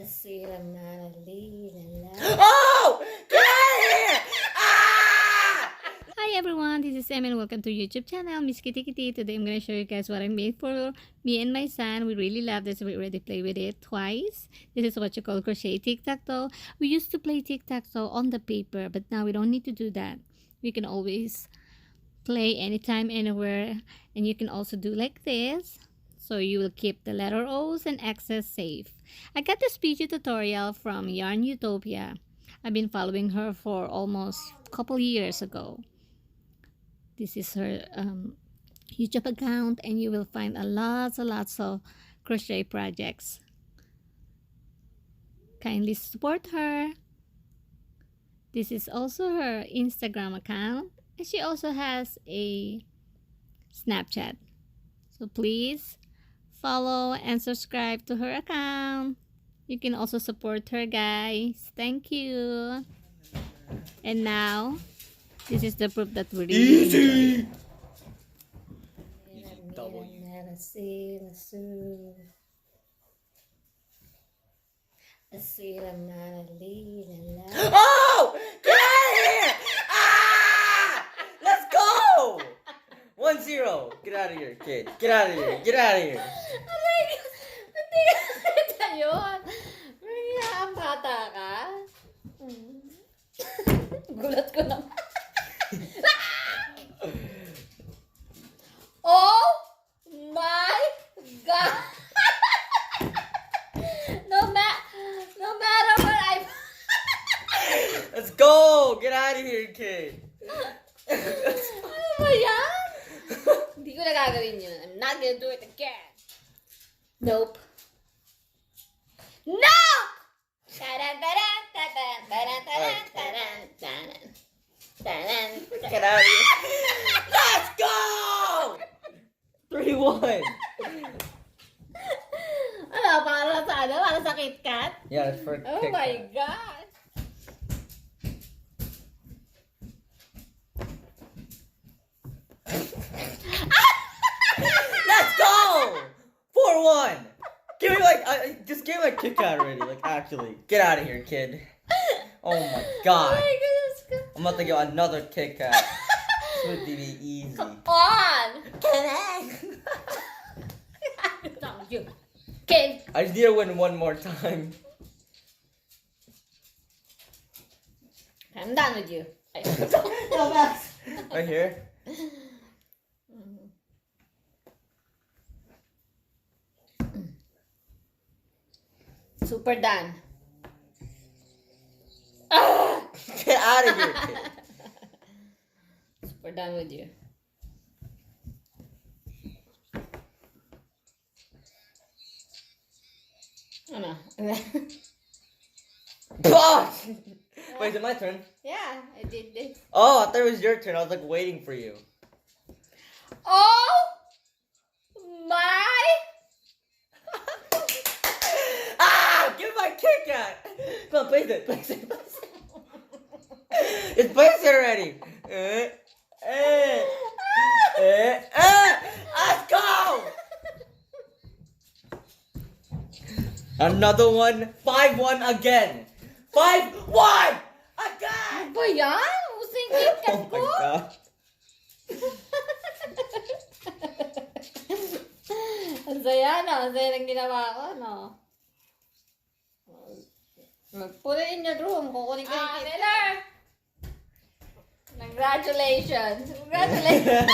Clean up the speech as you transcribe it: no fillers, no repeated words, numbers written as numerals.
Oh! Get out of here! Ah! Hi everyone, this is Em and welcome to YouTube channel Miss Kitty Kitty. Today I'm gonna show you guys what I made for me and my son. We really love this. We already played with it twice. This is what you call crochet tic tac toe. We used to play tic tac toe on the paper, but now we don't need to do that. We can always play anytime, anywhere, and you can also do like this. So you will keep the letter O's and X's safe. I got this video tutorial from Yarn Utopia. I've been following her for almost a couple years ago. This is her YouTube account, and you will find lots of crochet projects. Kindly support her. This is also her Instagram account, and she also has a Snapchat. So please follow and subscribe to her account. You can also support her, guys. Thank you. And now, this is the proof that we really Easy! Oh! Get out of here! Ah! Let's go! 1-0. Get out of here, kid. Get out of here. Get out of here. Hindi ka yun. Ang bata ka. Gulat ko naman. Oh my God! No matter what I... Let's go! Get out of here, kid. Ano ba yan? Hindi ko na gagawin yun. I'm not gonna do it again. Nope. Nope! Get out of here. Let's go! 3-1. Ano? Para sa ano? Para sa KitKat? Yeah, it's for Oh KitKat. my God! Let's go! 4-1. Give me just give me my KitKat already. Like, actually, get out of here, kid. Oh my God. Oh my goodness. I'm about to get another KitKat. This would be easy. Come on! No, you. Kid. I just need to win one more time. I'm done with you. No, Max. Right here. Super done. Get out of here, kid. Super done with you. Ano? Wait, is it my turn? Yeah, I did this. Oh, I thought it was your turn. I was like waiting for you. Oh my! Ah! Give me my KitKat! Come on, place it. Place it. Place it. It's placed it already. Let's go! Another one. 5-1 again. 5-1 again. Ano ba yan? Using KitKat Oh ko? my God. Ang saya, no? Ang saya ng ginawa ko, no? Put it in your room. Kukunin ko yung KitKat. Congratulations. Congratulations.